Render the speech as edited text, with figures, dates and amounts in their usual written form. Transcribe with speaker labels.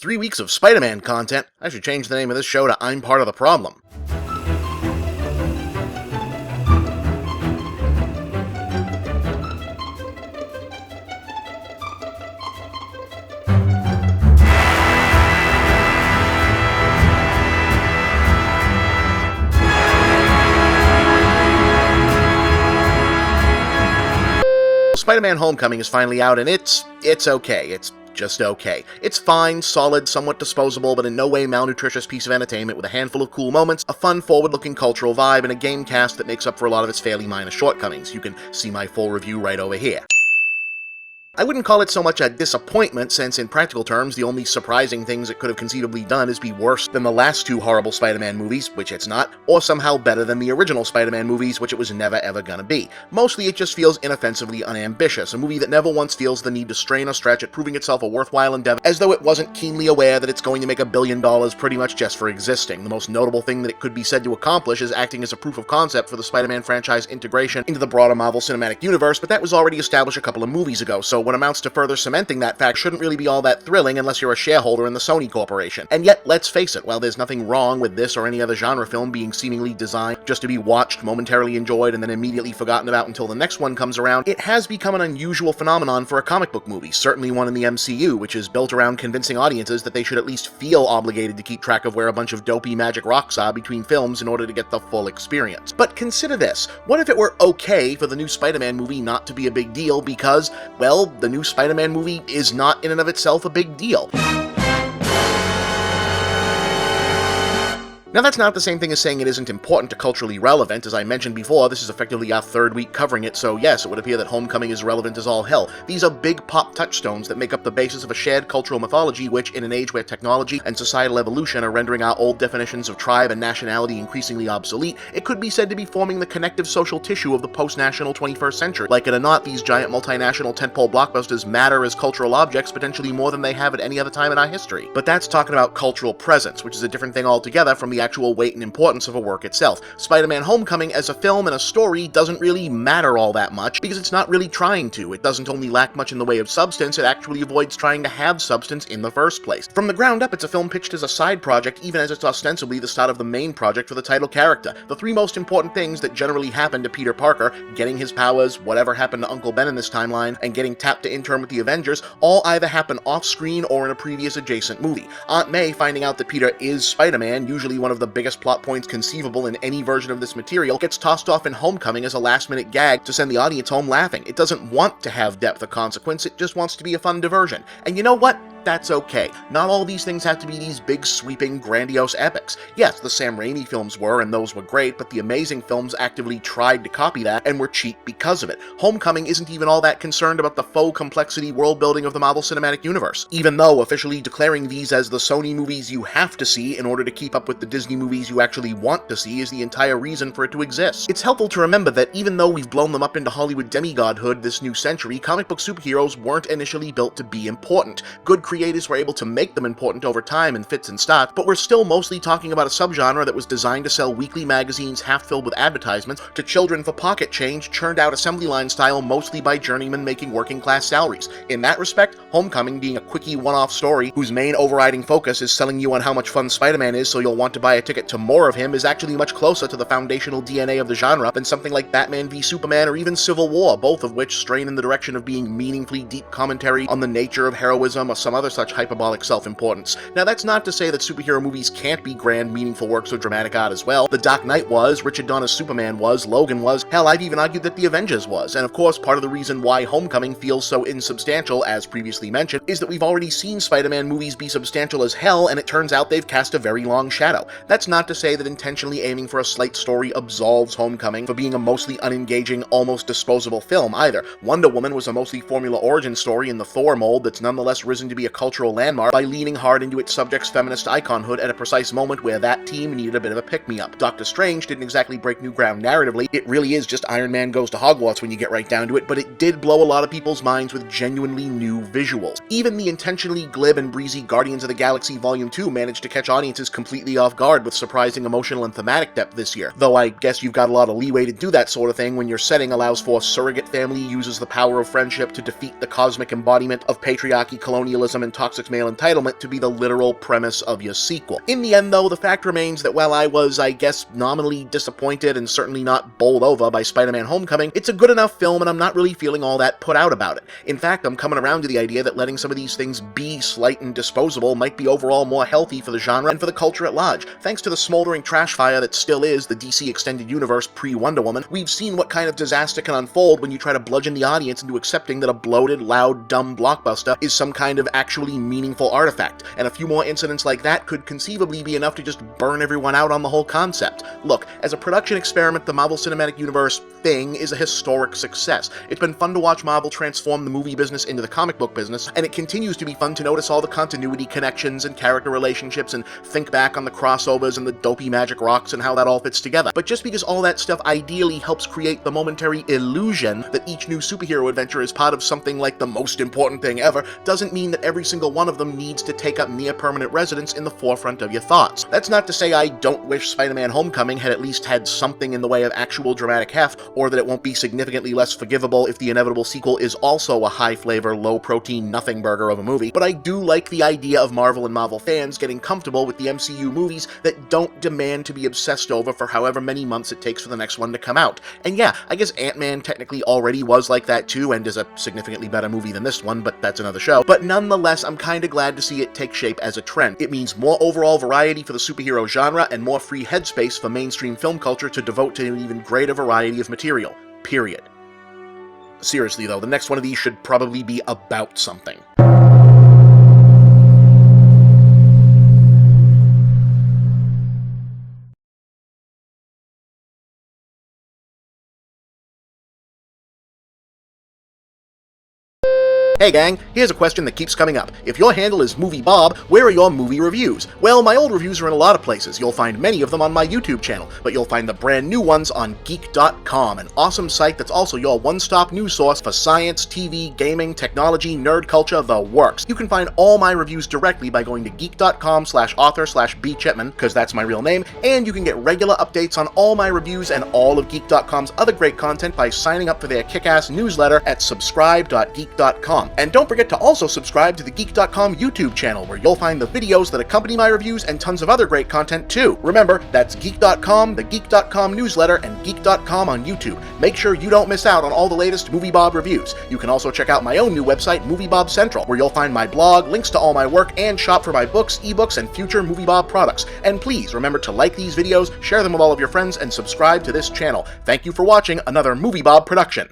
Speaker 1: 3 weeks of Spider-Man content. I should change the name of this show to I'm Part of the Problem. Spider-Man Homecoming is finally out, and it's okay. It's just okay. It's fine, solid, somewhat disposable, but in no way malnutritious piece of entertainment with a handful of cool moments, a fun, forward-looking cultural vibe, and a game cast that makes up for a lot of its fairly minor shortcomings. You can see my full review right over here. I wouldn't call it so much a disappointment, since in practical terms, the only surprising things it could have conceivably done is be worse than the last two horrible Spider-Man movies, which it's not, or somehow better than the original Spider-Man movies, which it was never ever gonna be. Mostly it just feels inoffensively unambitious, a movie that never once feels the need to strain or stretch at proving itself a worthwhile endeavor, as though it wasn't keenly aware that it's going to make $1 billion pretty much just for existing. The most notable thing that it could be said to accomplish is acting as a proof of concept for the Spider-Man franchise integration into the broader Marvel Cinematic Universe, but that was already established a couple of movies ago, so what amounts to further cementing that fact shouldn't really be all that thrilling unless you're a shareholder in the Sony Corporation. And yet, let's face it, while there's nothing wrong with this or any other genre film being seemingly designed just to be watched, momentarily enjoyed, and then immediately forgotten about until the next one comes around, it has become an unusual phenomenon for a comic book movie, certainly one in the MCU, which is built around convincing audiences that they should at least feel obligated to keep track of where a bunch of dopey magic rocks are between films in order to get the full experience. But consider this, what if it were okay for the new Spider-Man movie not to be a big deal because, well, the new Spider-Man movie is not in and of itself a big deal? Now, that's not the same thing as saying it isn't important to culturally relevant. As I mentioned before, this is effectively our third week covering it, so yes, it would appear that Homecoming is relevant as all hell. These are big pop touchstones that make up the basis of a shared cultural mythology which, in an age where technology and societal evolution are rendering our old definitions of tribe and nationality increasingly obsolete, it could be said to be forming the connective social tissue of the post-national 21st century. Like it or not, these giant multinational tentpole blockbusters matter as cultural objects potentially more than they have at any other time in our history. But that's talking about cultural presence, which is a different thing altogether from the actual weight and importance of a work itself. Spider-Man Homecoming as a film and a story doesn't really matter all that much because it's not really trying to. It doesn't only lack much in the way of substance, it actually avoids trying to have substance in the first place. From the ground up, it's a film pitched as a side project, even as it's ostensibly the start of the main project for the title character. The three most important things that generally happen to Peter Parker, getting his powers, whatever happened to Uncle Ben in this timeline, and getting tapped to intern with the Avengers, all either happen off-screen or in a previous adjacent movie. Aunt May finding out that Peter is Spider-Man, usually one of the biggest plot points conceivable in any version of this material, gets tossed off in Homecoming as a last-minute gag to send the audience home laughing. It doesn't want to have depth or consequence, it just wants to be a fun diversion. And you know what? That's okay. Not all these things have to be these big, sweeping, grandiose epics. Yes, the Sam Raimi films were, and those were great, but the Amazing films actively tried to copy that and were cheap because of it. Homecoming isn't even all that concerned about the faux complexity world-building of the Marvel Cinematic Universe, even though officially declaring these as the Sony movies you have to see in order to keep up with the Disney movies you actually want to see is the entire reason for it to exist. It's helpful to remember that even though we've blown them up into Hollywood demigodhood this new century, comic book superheroes weren't initially built to be important. Good creators were able to make them important over time in fits and starts, but we're still mostly talking about a subgenre that was designed to sell weekly magazines half filled with advertisements to children for pocket change, churned out assembly line style mostly by journeymen making working class salaries. In that respect, Homecoming being a quickie one-off story whose main overriding focus is selling you on how much fun Spider-Man is so you'll want to buy a ticket to more of him is actually much closer to the foundational DNA of the genre than something like Batman v Superman or even Civil War, both of which strain in the direction of being meaningfully deep commentary on the nature of heroism or some other such hyperbolic self-importance. Now, that's not to say that superhero movies can't be grand, meaningful works of dramatic art as well. The Dark Knight was, Richard Donner's Superman was, Logan was, hell, I've even argued that The Avengers was. And of course, part of the reason why Homecoming feels so insubstantial, as previously mentioned, is that we've already seen Spider-Man movies be substantial as hell, and it turns out they've cast a very long shadow. That's not to say that intentionally aiming for a slight story absolves Homecoming for being a mostly unengaging, almost disposable film either. Wonder Woman was a mostly formula origin story in the Thor mold that's nonetheless risen to be a cultural landmark by leaning hard into its subject's feminist iconhood at a precise moment where that team needed a bit of a pick-me-up. Doctor Strange didn't exactly break new ground narratively, it really is just Iron Man goes to Hogwarts when you get right down to it, but it did blow a lot of people's minds with genuinely new visuals. Even the intentionally glib and breezy Guardians of the Galaxy Volume 2 managed to catch audiences completely off guard with surprising emotional and thematic depth this year, though I guess you've got a lot of leeway to do that sort of thing when your setting allows for surrogate family uses the power of friendship to defeat the cosmic embodiment of patriarchy, colonialism, narcissism and toxic male entitlement to be the literal premise of your sequel. In the end, though, the fact remains that while I was, I guess, nominally disappointed and certainly not bowled over by Spider-Man Homecoming, it's a good enough film and I'm not really feeling all that put out about it. In fact, I'm coming around to the idea that letting some of these things be slight and disposable might be overall more healthy for the genre and for the culture at large. Thanks to the smoldering trash fire that still is the DC Extended Universe pre-Wonder Woman, we've seen what kind of disaster can unfold when you try to bludgeon the audience into accepting that a bloated, loud, dumb blockbuster is some kind of actually meaningful artifact, and a few more incidents like that could conceivably be enough to just burn everyone out on the whole concept. Look, as a production experiment, the Marvel Cinematic Universe thing is a historic success. It's been fun to watch Marvel transform the movie business into the comic book business, and it continues to be fun to notice all the continuity connections and character relationships and think back on the crossovers and the dopey magic rocks and how that all fits together. But just because all that stuff ideally helps create the momentary illusion that each new superhero adventure is part of something like the most important thing ever, doesn't mean that every single one of them needs to take up near-permanent residence in the forefront of your thoughts. That's not to say I don't wish Spider-Man Homecoming had at least had something in the way of actual dramatic heft, or that it won't be significantly less forgivable if the inevitable sequel is also a high-flavor, low-protein nothing burger of a movie, but I do like the idea of Marvel and Marvel fans getting comfortable with the MCU movies that don't demand to be obsessed over for however many months it takes for the next one to come out. And yeah, I guess Ant-Man technically already was like that too, and is a significantly better movie than this one, but that's another show. But nonetheless, I'm kinda glad to see it take shape as a trend. It means more overall variety for the superhero genre, and more free headspace for mainstream film culture to devote to an even greater variety of material. Period. Seriously though, the next one of these should probably be about something. Hey gang, here's a question that keeps coming up. If your handle is Movie Bob, where are your movie reviews? Well, my old reviews are in a lot of places. You'll find many of them on my YouTube channel, but you'll find the brand new ones on Geek.com, an awesome site that's also your one-stop news source for science, TV, gaming, technology, nerd culture, the works. You can find all my reviews directly by going to geek.com/author/bchipman, because that's my real name, and you can get regular updates on all my reviews and all of Geek.com's other great content by signing up for their kick-ass newsletter at subscribe.geek.com. And don't forget to also subscribe to the Geek.com YouTube channel, where you'll find the videos that accompany my reviews and tons of other great content too. Remember, that's Geek.com, the Geek.com newsletter, and Geek.com on YouTube. Make sure you don't miss out on all the latest Movie Bob reviews. You can also check out my own new website, Movie Bob Central, where you'll find my blog, links to all my work, and shop for my books, ebooks, and future Movie Bob products. And please remember to like these videos, share them with all of your friends, and subscribe to this channel. Thank you for watching another Movie Bob production.